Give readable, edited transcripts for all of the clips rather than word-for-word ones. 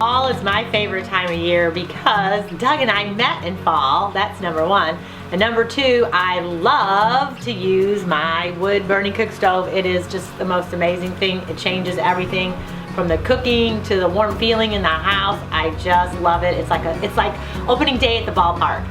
Fall is my favorite time of year because Doug and I met in fall. That's number one. And number two, I love to use my wood burning cook stove. It is just the most amazing thing. It changes everything from the cooking to the warm feeling in the house. I just love it. It's like opening day at the ballpark.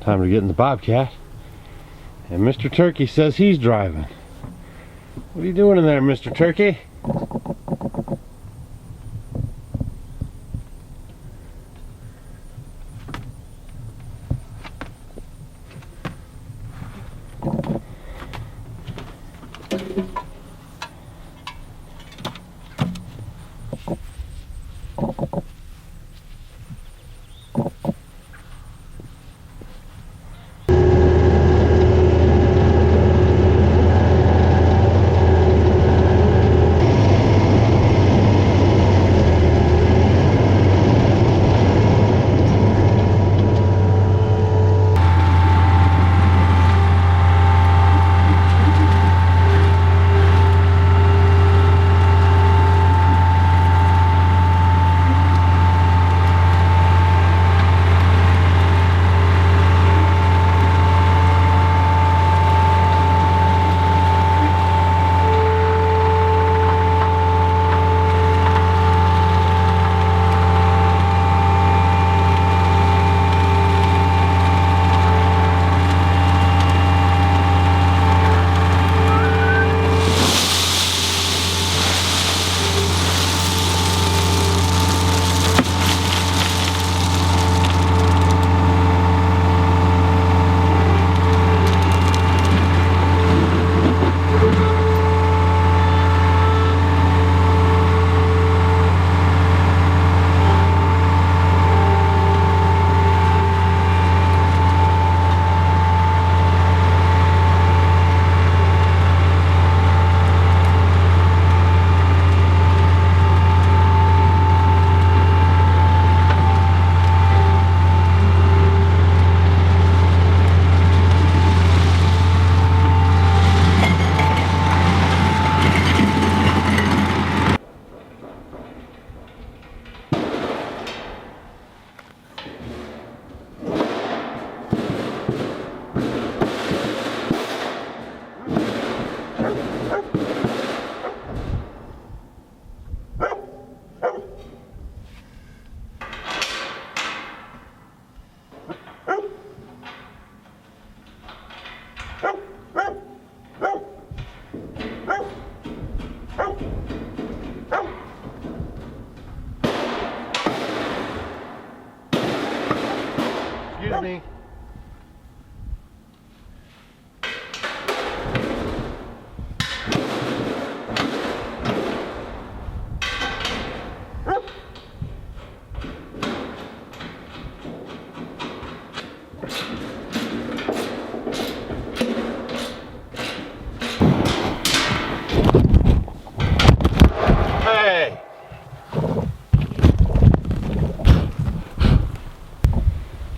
Time to get in the Bobcat. And Mr. Turkey says he's driving. What are you doing in there, Mr. Turkey?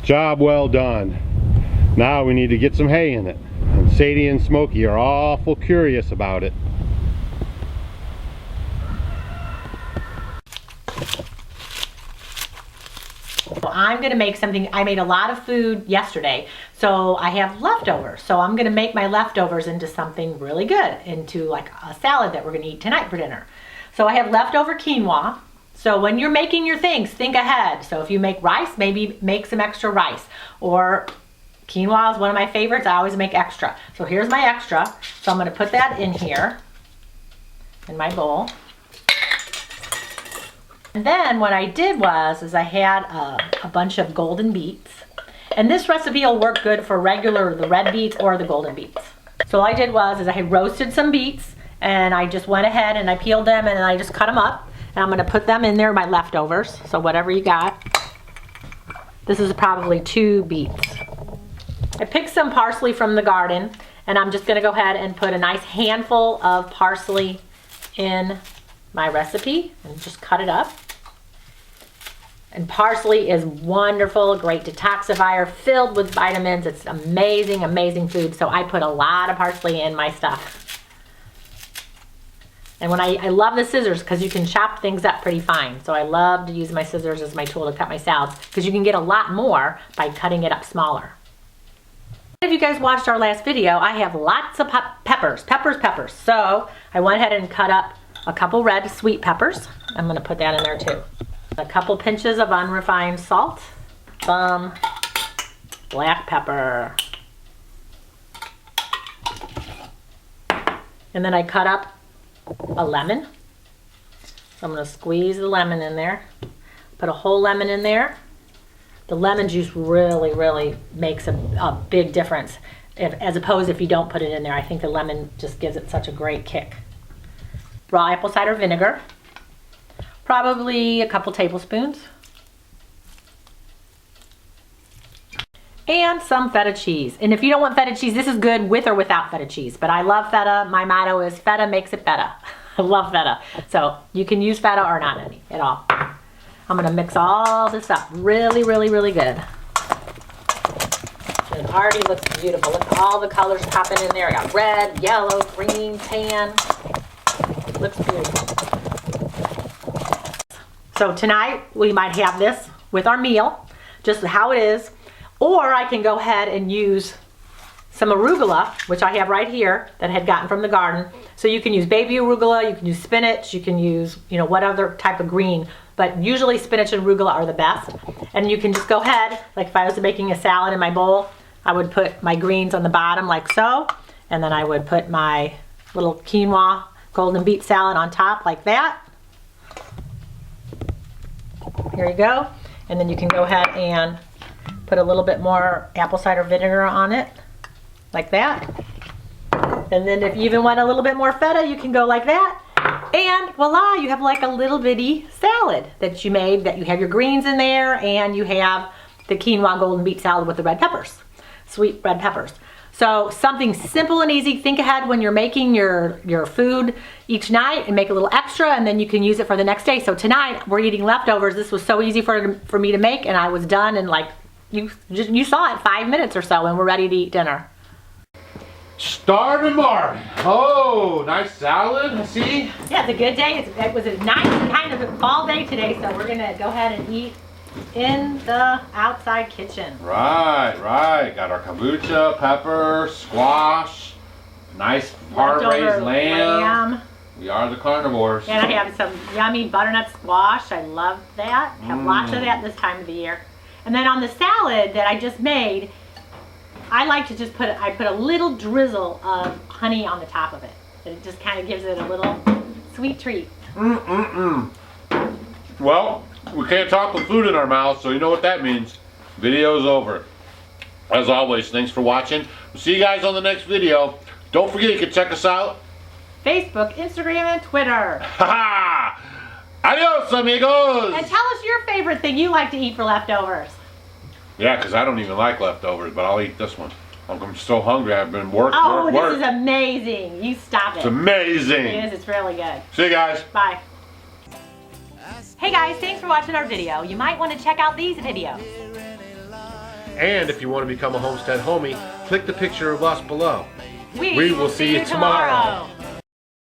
Job well done. Now we need to get some hay in it. And Sadie and Smokey are awful curious about it. I'm gonna make something. I made a lot of food yesterday, so I have leftovers. So I'm gonna make my leftovers into something really good, into like a salad that we're gonna eat tonight for dinner. So I have leftover quinoa. So when you're making your things, think ahead. So if you make rice, maybe make some extra rice. Or quinoa is one of my favorites. I always make extra. So here's my extra. So I'm gonna put that in here, in my bowl. And then what I did was I had a bunch of golden beets. And this recipe will work good for the red beets or the golden beets. So all I did was I roasted some beets, and I just went ahead and I peeled them and I just cut them up. And I'm gonna put them in there, my leftovers. So whatever you got. This is probably 2 beets. I picked some parsley from the garden, and I'm just gonna go ahead and put a nice handful of parsley in my recipe and just cut it up. And parsley is wonderful, great detoxifier, filled with vitamins. It's amazing, amazing food. So I put a lot of parsley in my stuff. And when I love the scissors because you can chop things up pretty fine. So I love to use my scissors as my tool to cut my salads because you can get a lot more by cutting it up smaller. If you guys watched our last video, I have lots of peppers. So I went ahead and cut up a couple red sweet peppers. I'm gonna put that in there too. A couple pinches of unrefined salt, some black pepper. And then I cut up a lemon. So I'm gonna squeeze the lemon in there. Put a whole lemon in there. The lemon juice really makes a big difference. As opposed if you don't put it in there. I think the lemon just gives it such a great kick. Raw apple cider vinegar. Probably a couple tablespoons. And some feta cheese. And if you don't want feta cheese, this is good with or without feta cheese. But I love feta. My motto is feta makes it better. I love feta. So you can use feta or not any at all. I'm gonna mix all this up really good. It already looks beautiful. Look at all the colors popping in there. I got red, yellow, green, tan. It looks beautiful. So tonight we might have this with our meal, just how it is. Or I can go ahead and use some arugula, which I have right here that I had gotten from the garden. So you can use baby arugula, you can use spinach, you can use, what other type of green, but usually spinach and arugula are the best. And you can just go ahead, like if I was making a salad in my bowl, I would put my greens on the bottom like so, and then I would put my little quinoa golden beet salad on top like that. Here you go. And then you can go ahead and put a little bit more apple cider vinegar on it, like that. And then if you even want a little bit more feta, you can go like that. And voila, you have like a little bitty salad that you made, that you have your greens in there and you have the quinoa golden beet salad with the red peppers, sweet red peppers. So something simple and easy. Think ahead when you're making your food each night and make a little extra, and then you can use it for the next day. So tonight we're eating leftovers. This was so easy for me to make, and I was done in like, you saw it, 5 minutes or so, and we're ready to eat dinner. Start of Marvin. Oh, nice salad, see? Yeah, it's a good day. It was a nice kind of fall day today, so we're gonna go ahead and eat in the outside kitchen. Right. Got our kombucha, pepper, squash, nice hard-raised lamb. We are the carnivores. And I have some yummy butternut squash. I love that. Have lots of that this time of the year. And then on the salad that I just made, I like to just put a little drizzle of honey on the top of it. It just kind of gives it a little sweet treat. Well, we can't talk with food in our mouths, so you know what that means. Video's over. As always, thanks for watching. We'll see you guys on the next video. Don't forget you can check us out. Facebook, Instagram, and Twitter. Ha! Adios, amigos! And tell us your favorite thing you like to eat for leftovers. Yeah, because I don't even like leftovers, but I'll eat this one. I'm so hungry. I've been work. This is amazing. You stop it. It's amazing. It is. It's really good. See you guys. Bye. Hey guys, thanks for watching our video. You might want to check out these videos. And if you want to become a Homestead homie, click the picture of us below. We will see you tomorrow.